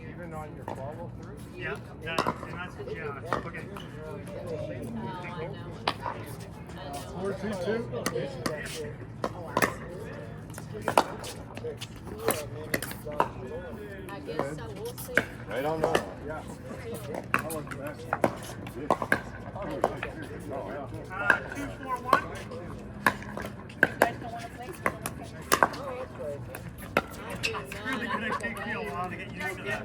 Even on your follow through? Yeah, that's yeah. Okay. 4-2-2. I guess so. We'll see. Right on that. Yeah. I like that. 2-4-1. Screw the connect big deal. I'll get used to that.